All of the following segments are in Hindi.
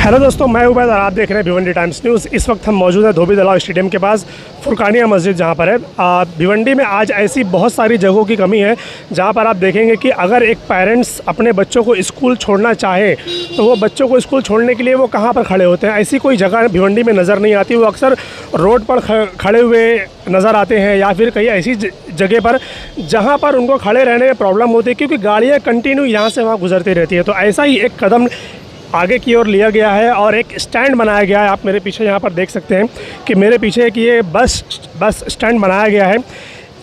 हेलो दोस्तों, मैं उबैद और आप देख रहे हैं भिवंडी टाइम्स न्यूज़। इस वक्त हम मौजूद हैं धोबी तलाव स्टेडियम के पास, फुरकानिया मस्जिद जहां पर है। भिवंडी में आज ऐसी बहुत सारी जगहों की कमी है जहां पर आप देखेंगे कि अगर एक पेरेंट्स अपने बच्चों को स्कूल छोड़ना चाहे तो वो बच्चों को स्कूल छोड़ने के लिए वो कहाँ पर खड़े होते हैं। ऐसी कोई जगह भिवंडी में नज़र नहीं आती। वो अक्सर रोड पर खड़े हुए नज़र आते हैं या फिर कहीं ऐसी जगह पर जहाँ पर उनको खड़े रहने में प्रॉब्लम होती है, क्योंकि गाड़ियाँ कंटिन्यू यहाँ से वहाँ गुजरती रहती है। तो ऐसा ही एक कदम आगे की ओर लिया गया है और एक स्टैंड बनाया गया है। आप मेरे पीछे यहाँ पर देख सकते हैं कि मेरे पीछे एक ये बस स्टैंड बनाया गया है।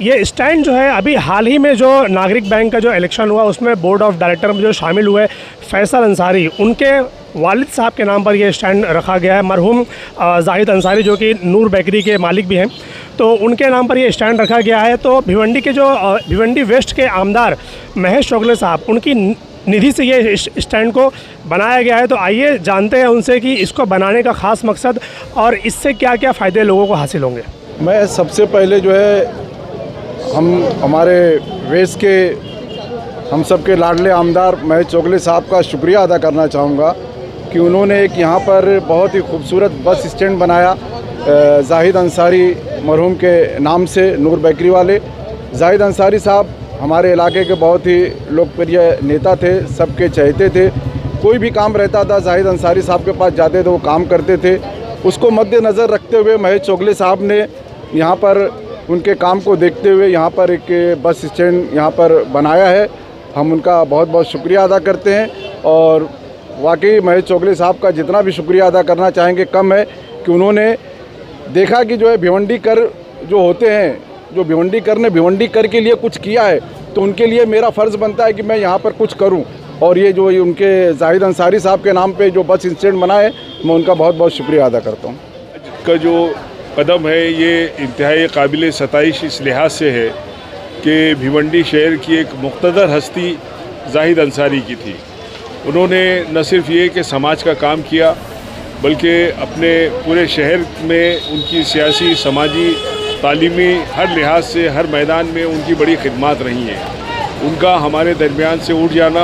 ये स्टैंड जो है अभी हाल ही में जो नागरिक बैंक का जो इलेक्शन हुआ उसमें बोर्ड ऑफ डायरेक्टर में जो शामिल हुए फैसल अंसारी, उनके वालिद साहब के नाम पर यह स्टैंड रखा गया है। मरहूम जाहिद अंसारी जो कि नूर बेकरी के मालिक भी हैं, तो उनके नाम पर ये स्टैंड रखा गया है। तो भिवंडी के जो भिवंडी वेस्ट के आमदार महेश चोगले साहब, उनकी निधि से ये स्टैंड को बनाया गया है। तो आइए जानते हैं उनसे कि इसको बनाने का ख़ास मकसद और इससे क्या क्या फ़ायदे लोगों को हासिल होंगे। मैं सबसे पहले जो है हमारे वेस्ट के हम सब के लाडले आमदार महेश चोगले साहब का शुक्रिया अदा करना चाहूँगा कि उन्होंने एक यहाँ पर बहुत ही खूबसूरत बस स्टैंड बनाया जाहिद अंसारी मरहूम के नाम से, नूर बेकरी वाले। जाहिद अंसारी साहब हमारे इलाके के बहुत ही लोकप्रिय नेता थे, सबके चहेते थे। कोई भी काम रहता था जाहिद अंसारी साहब के पास जाते थे, वो काम करते थे। उसको मद्देनज़र रखते हुए महेश चोगले साहब ने यहाँ पर उनके काम को देखते हुए यहाँ पर एक बस स्टैंड यहाँ पर बनाया है। हम उनका बहुत बहुत शुक्रिया अदा करते हैं और वाकई महेश चोगले साहब का जितना भी शुक्रिया अदा करना चाहेंगे कम है कि उन्होंने देखा कि जो है भिवंडी कर जो होते हैं, जो भिवंडी कर ने भिवंडी कर के लिए कुछ किया है, तो उनके लिए मेरा फ़र्ज़ बनता है कि मैं यहाँ पर कुछ करूँ। और ये जो उनके जाहिद अंसारी साहब के नाम पे जो बस स्टैंड बना है, मैं उनका बहुत बहुत शुक्रिया अदा करता हूँ। का जो कदम है ये इंतहाई काबिल सताइश इस लिहाज से है कि भिवंडी शहर की एक मुक़्तदर हस्ती जाहिद अंसारी की थी। उन्होंने न सिर्फ ये कि समाज का काम किया, बल्कि अपने पूरे शहर में उनकी सियासी, समाजी, तालीमी हर लिहाज से हर मैदान में उनकी बड़ी खिदमत रही हैं। उनका हमारे दरमियान से उठ जाना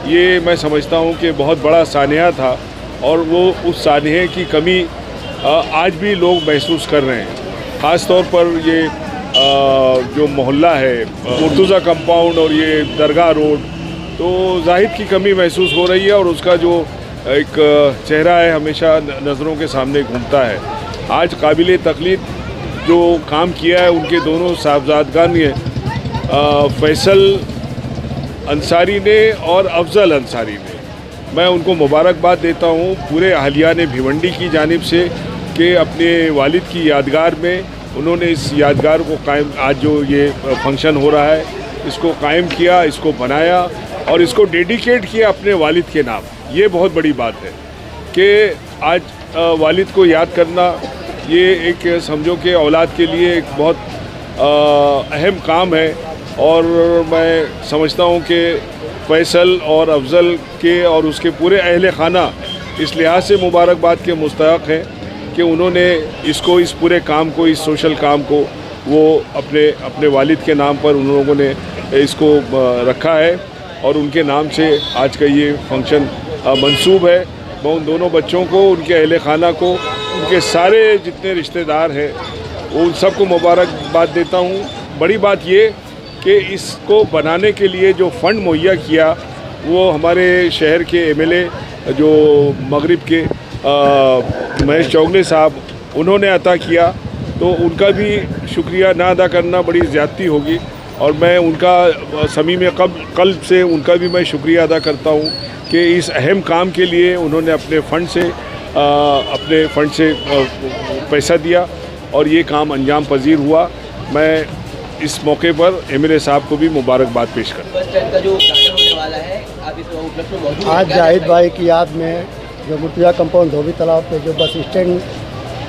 ये मैं समझता हूँ कि बहुत बड़ा सानिया था और वो उस सानिये की कमी आज भी लोग महसूस कर रहे हैं। ख़ास तौर पर ये जो मोहल्ला है मुर्तज़ा कंपाउंड और ये दरगाह रोड, तो जाहिद की कमी महसूस हो रही है और उसका जो एक चेहरा है हमेशा नज़रों के सामने घूमता है। आज काबिल तक़लीद जो काम किया है उनके दोनों साहबजादगान ने, फैसल अंसारी ने और अफजल अंसारी ने, मैं उनको मुबारकबाद देता हूँ पूरे अहलिया ने भिवंडी की जानिब से कि अपने वालिद की यादगार में उन्होंने इस यादगार को कायम, आज जो ये फंक्शन हो रहा है इसको कायम किया, इसको बनाया और इसको डेडिकेट किया अपने वालिद के नाम। ये बहुत बड़ी बात है कि आज वालिद को याद करना ये एक समझो कि औलाद के लिए एक बहुत अहम काम है। और मैं समझता हूँ कि फैसल और अफजल के और उसके पूरे अहले खाना इस लिहाज से मुबारकबाद के मुस्तहक़ हैं कि उन्होंने इसको, इस पूरे काम को, इस सोशल काम को वो अपने वालिद के नाम पर उन लोगों ने इसको रखा है और उनके नाम से आज का ये फंक्शन मंसूब है। मैं उन दोनों बच्चों को, उनके अहले खाना को, उनके सारे जितने रिश्तेदार हैं उन सबको मुबारकबाद देता हूँ। बड़ी बात ये कि इसको बनाने के लिए जो फ़ंड मुहैया किया वो हमारे शहर के एमएलए जो मगरिब के महेश चोगले साहब, उन्होंने अता किया, तो उनका भी शुक्रिया ना अदा करना बड़ी ज़्यादती होगी और मैं उनका समीम क़ल्ब से उनका भी मैं शुक्रिया अदा करता हूँ कि इस अहम काम के लिए उन्होंने अपने फ़ंड से पैसा दिया और ये काम अंजाम पजीर हुआ। मैं इस मौके पर एमएलए साहब को भी मुबारकबाद पेश करता हूँ। आज जाहिद भाई की याद में जो मुर्तज़ा कंपाउंड धोबी तालाब पे जो बस स्टैंड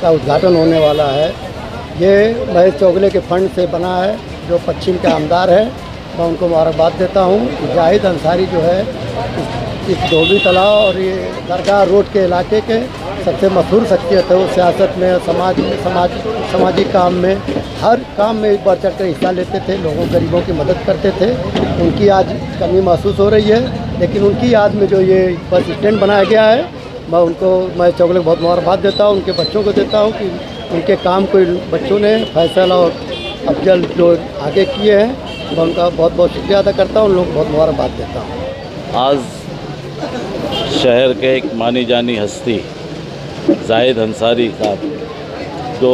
का उद्घाटन होने वाला है, ये महेश चोगले के फंड से बना है जो पश्चिम के आमदार हैं। मैं उनको मुबारकबाद देता हूँ। जाहिद अंसारी जो है इस धोबी तालाब और ये दरगाह रोड के इलाके के सबसे मशहूर शख्सियत है। वो सियासत में, समाजी काम में, हर काम में एक बढ़ चढ़ कर हिस्सा लेते थे, लोगों गरीबों की मदद करते थे। उनकी आज कमी महसूस हो रही है, लेकिन उनकी याद में जो ये बस स्टैंड बनाया गया है मैं चौगले को बहुत मुबारकबाद देता हूँ, उनके बच्चों को देता हूँ कि उनके काम को बच्चों ने फैसल और अफजल जो आगे किए हैं, मैं उनका बहुत बहुत शुक्रिया अदा करता हूँ, उन लोगों को बहुत मुबारकबाद देता हूँ। आज शहर के एक मानी जानी हस्ती जाहिद अंसारी साहब, जो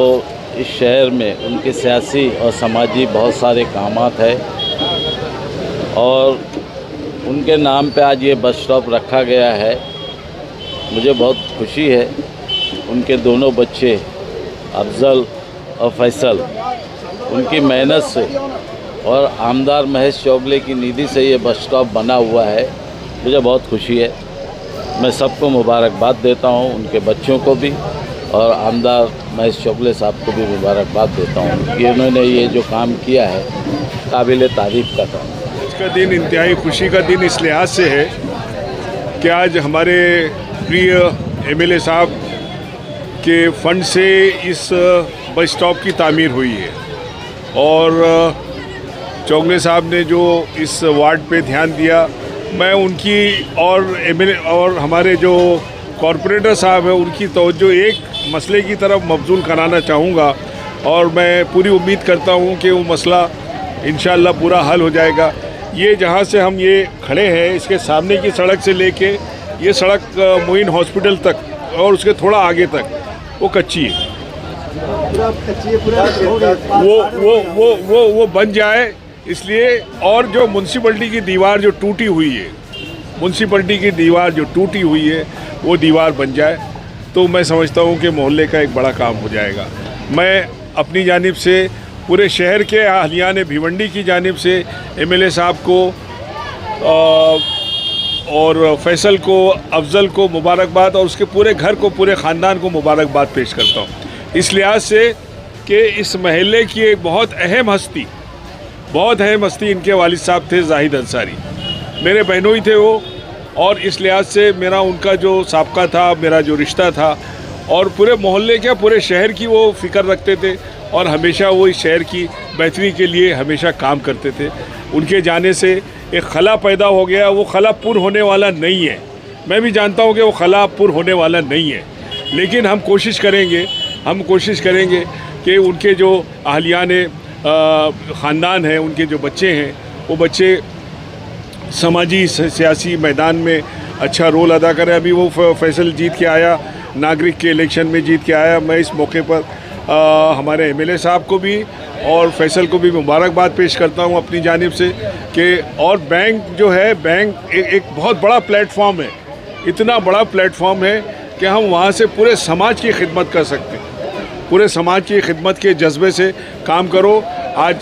इस शहर में उनके सियासी और समाजी बहुत सारे कामात है और उनके नाम पे आज ये बस स्टॉप रखा गया है। मुझे बहुत खुशी है। उनके दोनों बच्चे अफजल और फैसल, उनकी मेहनत से और आमदार महेश चौगले की निधि से ये बस स्टॉप बना हुआ है। मुझे बहुत खुशी है। मैं सबको मुबारकबाद देता हूँ, उनके बच्चों को भी और आमदार महेश चौगले साहब को भी मुबारकबाद देता हूँ कि उन्होंने ये जो काम किया है काबिल तारीफ़ का काम। आज का दिन इंतहाई खुशी का दिन इस लिहाज से है कि आज हमारे प्रिय एमएलए साहब के फंड से इस बस स्टॉप की तामीर हुई है और चौगले साहब ने जो इस वार्ड पे ध्यान दिया, मैं उनकी और एमएलए और हमारे जो कॉरपोरेटर साहब हैं उनकी तवज्जो एक मसले की तरफ मबजूल कराना चाहूँगा और मैं पूरी उम्मीद करता हूँ कि वो मसला इंशाअल्लाह पूरा हल हो जाएगा। ये जहाँ से हम ये खड़े हैं, इसके सामने की सड़क से लेके ये सड़क मोइन हॉस्पिटल तक और उसके थोड़ा आगे तक वो कच्ची है। वो बन जाए इसलिए, और जो म्यूनसिपलिटी की दीवार जो टूटी हुई है, म्यूनसिपलिटी की दीवार जो टूटी हुई है वो दीवार बन जाए तो मैं समझता हूँ कि मोहल्ले का एक बड़ा काम हो जाएगा। मैं अपनी जानिब से पूरे शहर के अहलियान भिवंडी की जानिब से एमएलए साहब को और फैसल को, अफजल को मुबारकबाद और उसके पूरे घर को, पूरे ख़ानदान को मुबारकबाद पेश करता हूँ इस लिहाज से कि इस महल्ले की एक बहुत अहम हस्ती इनके वालिद साहब थे जाहिद अंसारी। मेरे बहनोई थे वो, और इस लिहाज से मेरा उनका जो साबका था, मेरा जो रिश्ता था, और पूरे मोहल्ले के, पूरे शहर की वो फ़िक्र रखते थे और हमेशा वो इस शहर की बेहतरी के लिए हमेशा काम करते थे। उनके जाने से एक खला पैदा हो गया, वो खला पुर होने वाला नहीं है। मैं भी जानता हूँ कि वो खला पुर होने वाला नहीं है, लेकिन हम कोशिश करेंगे कि उनके जो अहलियान ख़ानदान हैं, उनके जो बच्चे हैं, वो बच्चे समाजी सियासी मैदान में अच्छा रोल अदा करें। अभी वो फैसल जीत के आया, नागरिक के इलेक्शन में जीत के आया। मैं इस मौके पर हमारे एमएलए साहब को भी और फैसल को भी मुबारकबाद पेश करता हूं अपनी जानिब से कि, और बैंक जो है, बैंक एक बहुत बड़ा प्लेटफॉर्म है, इतना बड़ा प्लेटफॉर्म है कि हम वहां से पूरे समाज की खिदमत कर सकते हैं। पूरे समाज की खिदमत के जज्बे से काम करो। आज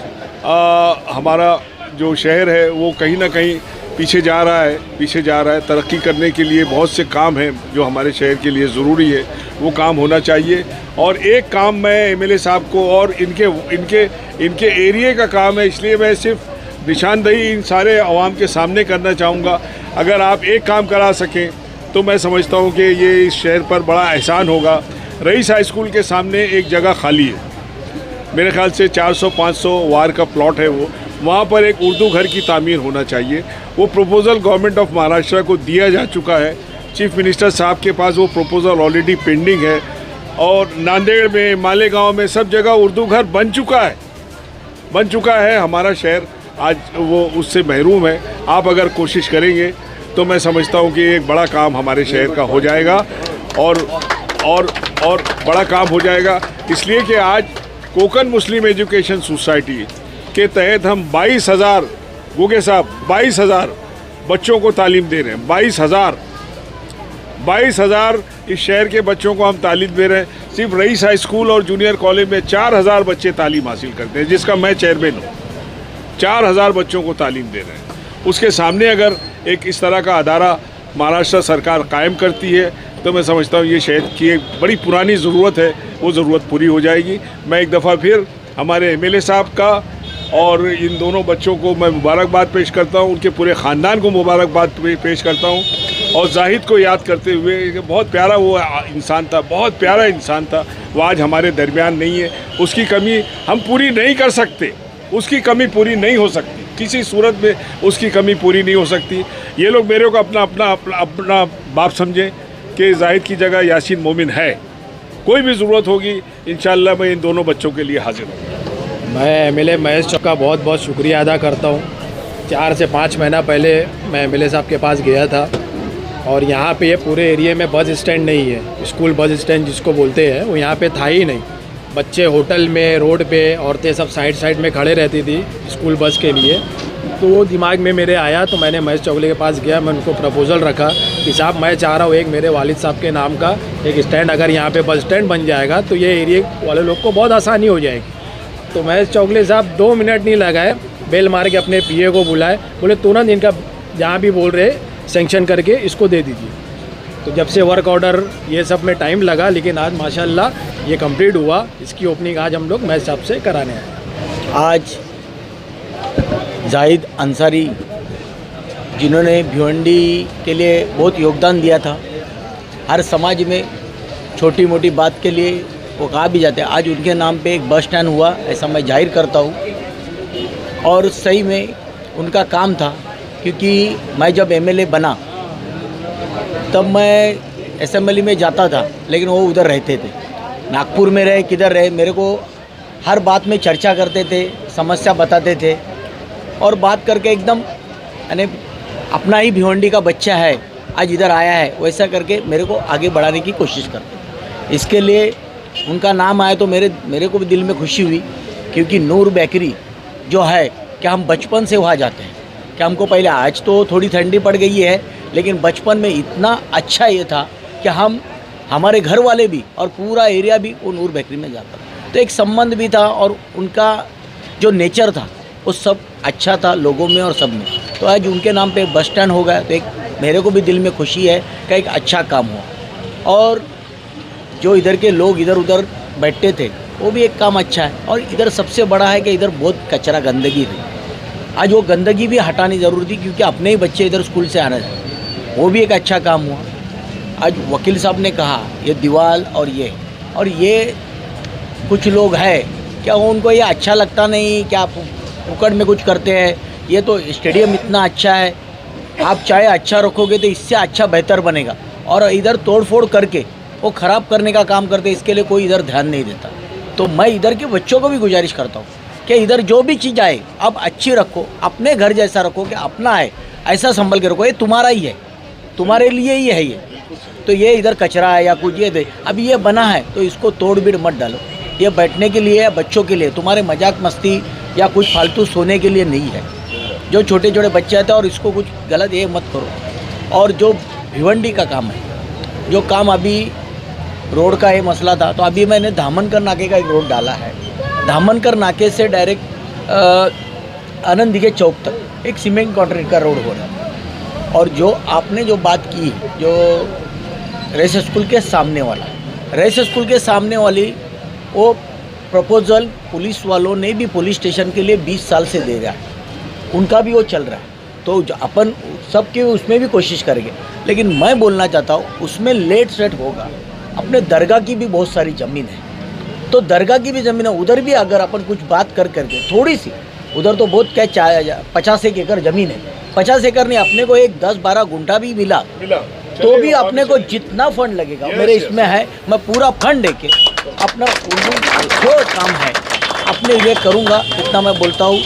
हमारा जो शहर है वो कहीं ना कहीं पीछे जा रहा है। तरक्की करने के लिए बहुत से काम हैं जो हमारे शहर के लिए ज़रूरी है, वो काम होना चाहिए। और एक काम मैं एमएलए साहब को और इनके एरिया का काम है, इसलिए मैं सिर्फ निशानदही इन सारे अवाम के सामने करना चाहूँगा। अगर आप एक काम करा सकें तो मैं समझता हूँ कि ये इस शहर पर बड़ा एहसान होगा। रईस हाई स्कूल के सामने एक जगह खाली है, मेरे ख्याल से 400-500 वार का प्लॉट है वो, वहाँ पर एक उर्दू घर की तामीर होना चाहिए। वो प्रपोज़ल गवर्नमेंट ऑफ महाराष्ट्र को दिया जा चुका है, चीफ मिनिस्टर साहब के पास वो प्रपोज़ल ऑलरेडी पेंडिंग है, और नांदेड़ में, मालेगांव में सब जगह उर्दू घर बन चुका है। हमारा शहर आज वो उससे महरूम है। आप अगर कोशिश करेंगे तो मैं समझता हूँ कि एक बड़ा काम हमारे शहर का हो जाएगा और बड़ा काम हो जाएगा, इसलिए कि आज कोकन मुस्लिम एजुकेशन सोसाइटी के तहत हम 22,000 गोगे साहब 22,000 बच्चों को तालीम दे रहे हैं। 22,000 इस शहर के बच्चों को हम तालीम दे रहे हैं। सिर्फ रईस हाई स्कूल और जूनियर कॉलेज में 4,000 बच्चे तालीम हासिल करते हैं, जिसका मैं चेयरमैन हूँ। 4,000 बच्चों को तालीम दे रहे हैं। उसके सामने अगर एक इस तरह का अदारा महाराष्ट्र सरकार कायम करती है तो मैं समझता हूँ ये शहर की एक बड़ी पुरानी ज़रूरत है, वो ज़रूरत पूरी हो जाएगी। मैं एक दफ़ा फिर हमारे एमएलए साहब का और इन दोनों बच्चों को मैं मुबारकबाद पेश करता हूँ, उनके पूरे ख़ानदान को मुबारकबाद पेश करता हूँ, और जाहिद को याद करते हुए कि बहुत प्यारा वो इंसान था, बहुत प्यारा इंसान था। वो आज हमारे दरमियान नहीं है, उसकी कमी हम पूरी नहीं कर सकते, उसकी कमी पूरी नहीं हो सकती, किसी सूरत में उसकी कमी पूरी नहीं हो सकती। ये लोग मेरे को अपना बाप समझें कि जाहिद की जगह यासीन मोमिन है। कोई भी ज़रूरत होगी इंशाअल्लाह मैं इन दोनों बच्चों के लिए हाजिर हूँ। मैं MLA महेश चौक का बहुत बहुत शुक्रिया अदा करता हूँ। 4 से 5 महीना पहले मैं MLA साहब के पास गया था और यहाँ पे ये पूरे एरिया में बस स्टैंड नहीं है, स्कूल बस स्टैंड जिसको बोलते हैं, वो यहाँ पे था ही नहीं। बच्चे होटल में, रोड पे, औरतें सब साइड में खड़े रहती थी स्कूल बस के लिए। तो वो दिमाग में मेरे आया तो मैंने महेश चौगले के पास गया, मैं उनको प्रपोज़ल रखा कि साहब मैं चाह रहा हूँ एक मेरे वालिद साहब के नाम का एक स्टैंड अगर यहाँ पे बस स्टैंड बन जाएगा तो ये एरिया वाले लोग को बहुत आसानी हो जाएगी। तो महेश चौगले साहब 2 मिनट नहीं लगाए, बेल मार के अपने PA को बुलाए, बोले तुरंत इनका जहाँ भी बोल रहे सेंक्शन करके इसको दे दीजिए। तो जब से वर्क ऑर्डर ये सब में टाइम लगा, लेकिन आज माशाल्लाह ये कंप्लीट हुआ। इसकी ओपनिंग आज हम लोग महेश साहब से कराने आए। आज जाहिद अंसारी जिन्होंने भिवंडी के लिए बहुत योगदान दिया था, हर समाज में छोटी मोटी बात के लिए वो कहा भी जाते हैं, आज उनके नाम पे एक बस स्टैंड हुआ ऐसा मैं जाहिर करता हूँ। और सही में उनका काम था, क्योंकि मैं जब MLA बना तब मैं असेंबली में जाता था, लेकिन वो उधर रहते थे, नागपुर में रहे किधर रहे, मेरे को हर बात में चर्चा करते थे, समस्या बताते थे और बात करके एकदम यानी अपना ही भिवंडी का बच्चा है आज इधर आया है वैसा करके मेरे को आगे बढ़ाने की कोशिश करते। इसके लिए उनका नाम आया तो मेरे को भी दिल में खुशी हुई, क्योंकि नूर बेकरी जो है क्या हम बचपन से वहाँ जाते हैं, क्या हमको पहले, आज तो थोड़ी ठंडी पड़ गई है, लेकिन बचपन में इतना अच्छा ये था कि हमारे घर वाले भी और पूरा एरिया भी वो नूर बेकरी में जाता था। तो एक संबंध भी था और उनका जो नेचर था वो सब अच्छा था लोगों में और सब में। तो आज उनके नाम पे बस स्टैंड हो गया तो एक मेरे को भी दिल में खुशी है कि एक अच्छा काम हुआ। और जो इधर के लोग इधर उधर बैठते थे वो भी एक काम अच्छा है। और इधर सबसे बड़ा है कि इधर बहुत कचरा गंदगी थी, आज वो गंदगी भी हटानी ज़रूरी थी, क्योंकि अपने ही बच्चे इधर स्कूल से आना चाहिए, वो भी एक अच्छा काम हुआ। आज वकील साहब ने कहा ये दीवार और ये कुछ लोग हैं क्या उनको ये अच्छा लगता नहीं, क्या फुकड़ में कुछ करते हैं, ये तो स्टेडियम इतना अच्छा है, आप चाहे अच्छा रखोगे तो इससे अच्छा बेहतर बनेगा, और इधर तोड़फोड़ करके वो ख़राब करने का काम करते, इसके लिए कोई इधर ध्यान नहीं देता। तो मैं इधर के बच्चों को भी गुजारिश करता हूँ कि इधर जो भी चीज़ आए आप अच्छी रखो, अपने घर जैसा रखो कि अपना है ऐसा संभल के रखो, ये तुम्हारा ही है, तुम्हारे लिए ही है ये। तो ये इधर कचरा है या कुछ ये दे, अभी ये बना है तो इसको तोड़ बीड़ मत डालो, ये बैठने के लिए या बच्चों के लिए, तुम्हारे मजाक मस्ती या कुछ फालतू सोने के लिए नहीं है। जो छोटे छोटे बच्चे आते हैं और इसको कुछ गलत ये मत करो। और जो भिवंडी का काम है, जो काम अभी रोड का ये मसला था, तो अभी मैंने धामनकर नाके का एक रोड डाला है। धामनकर नाके से डायरेक्ट आनंद दिघे चौक तक एक सीमेंट कॉन्क्रीट का रोड हो रहा है। और जो आपने जो बात की, जो रेस स्कूल के सामने वाला, रेस स्कूल के सामने वाली वो प्रपोज़ल पुलिस वालों ने भी पुलिस स्टेशन के लिए 20 साल से दे रहा है, उनका भी वो चल रहा है। तो अपन सबके उसमें भी कोशिश करेंगे, लेकिन मैं बोलना चाहता हूँ उसमें लेट सेट होगा। अपने दरगाह की भी बहुत सारी ज़मीन है, तो दरगाह की भी ज़मीन है, उधर भी अगर अपन कुछ बात करके थोड़ी सी, उधर तो बहुत क्या 50 एकड़ ज़मीन है, 50 एकड़ नहीं, अपने को एक 10-12 गुंठा भी मिला तो भी अपने को जितना फंड लगेगा मेरे इसमें है, मैं पूरा फंड देके अपना जो काम है अपने लिए करूँगा, इतना मैं बोलता हूँ।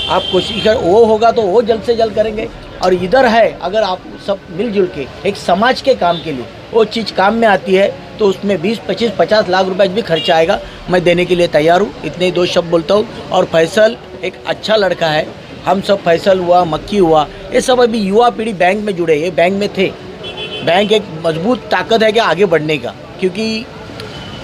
आप कोशिश कर, वो होगा तो वो जल्द से जल्द करेंगे। और इधर है अगर आप सब मिलजुल के एक समाज के काम के लिए वो चीज़ काम में आती है तो उसमें 20-25-50 लाख रुपए भी खर्चा आएगा, मैं देने के लिए तैयार हूँ। इतने ही 2 शब्द बोलता हूँ। और फैसल एक अच्छा लड़का है, हम सब फैसल हुआ, मक्की हुआ, ये सब अभी युवा पीढ़ी बैंक में जुड़े, ये बैंक में थे। बैंक एक मजबूत ताकत है कि आगे बढ़ने का, क्योंकि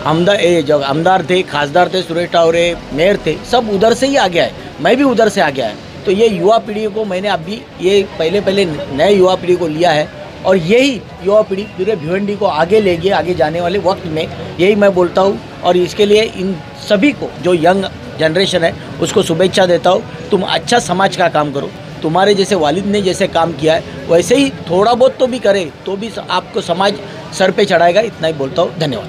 आमदार थे, खासदार थे, सुरेश टावरे मेयर थे, सब उधर से ही आ गया है, मैं भी उधर से आ गया है। तो ये युवा पीढ़ी को मैंने अभी ये पहले नए युवा पीढ़ी को लिया है, और यही युवा पीढ़ी पूरे भिवंडी को आगे ले गए, आगे जाने वाले वक्त में, यही मैं बोलता हूँ। और इसके लिए इन सभी को जो यंग जनरेशन है उसको शुभेच्छा देता हूँ। तुम अच्छा समाज का काम करो, तुम्हारे जैसे वालिद ने जैसे काम किया है वैसे ही थोड़ा बहुत तो भी करे तो भी आपको समाज सर पे चढ़ाएगा, इतना ही बोलता हूँ। धन्यवाद।